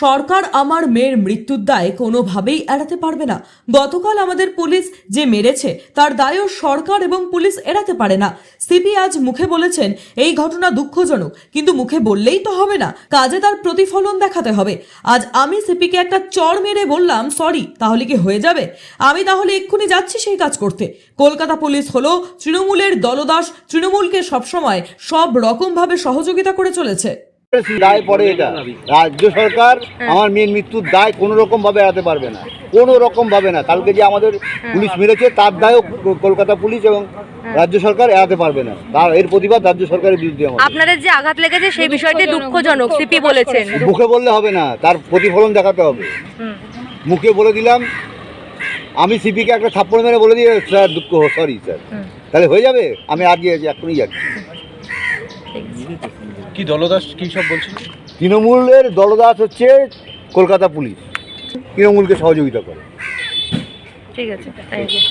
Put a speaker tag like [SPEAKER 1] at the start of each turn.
[SPEAKER 1] সরকার আমার মেয়ের মৃত্যুর দায় কোনোভাবেই এড়াতে পারবে না। গতকাল আমাদের পুলিশ যে মেরেছে তার দায়ও সরকার এবং পুলিশ এড়াতে পারে না। সিপি আজ মুখে বলেছেন এই ঘটনা দুঃখজনক, কিন্তু মুখে বললেই তো হবে না, কাজে তার প্রতিফলন দেখাতে হবে। আজ আমি সিপিকে একটা চড় মেরে বললাম সরি, তাহলে কি হয়ে যাবে? আমি তাহলে এক্ষুনি যাচ্ছি সেই কাজ করতে। কলকাতা পুলিশ হলো তৃণমূলের দলদাস, তৃণমূলকে সবসময় সব রকমভাবে সহযোগিতা করে চলেছে।
[SPEAKER 2] দায় পড়ে এটা রাজ্য সরকার আমার মেয়ের মৃত্যুর দায় কোনো রকম ভাবে এড়াতে পারবে না, কোনো রকম ভাবে না। কালকে যে আমাদের পুলিশ মেরেছে তার দায়ও কলকাতা পুলিশ এবং রাজ্য সরকার এড়াতে পারবে না। তার এর প্রতিবাদ রাজ্য সরকারের বিরুদ্ধে।
[SPEAKER 3] আপনাদের যে আঘাত লেগেছে সেই বিষয়টি দুঃখজনক, সিপি বলেছেন।
[SPEAKER 2] মুখে বললে হবে না, তার প্রতিফলন দেখাতে হবে। মুখে বলে দিলাম, আমি সিপিকে একটা থাপ্পড় মেরে বলে দিয়ে স্যার দুঃখ সরি স্যার, তাহলে হয়ে যাবে? আমি আজকে এখনই যাচ্ছি।
[SPEAKER 4] কি দলদাস কি সব বলছেন?
[SPEAKER 2] তৃণমূলের দলদাস হচ্ছে কলকাতা পুলিশ, তৃণমূলকে সহযোগিতা করে।
[SPEAKER 3] ঠিক আছে, থ্যাংক ইউ।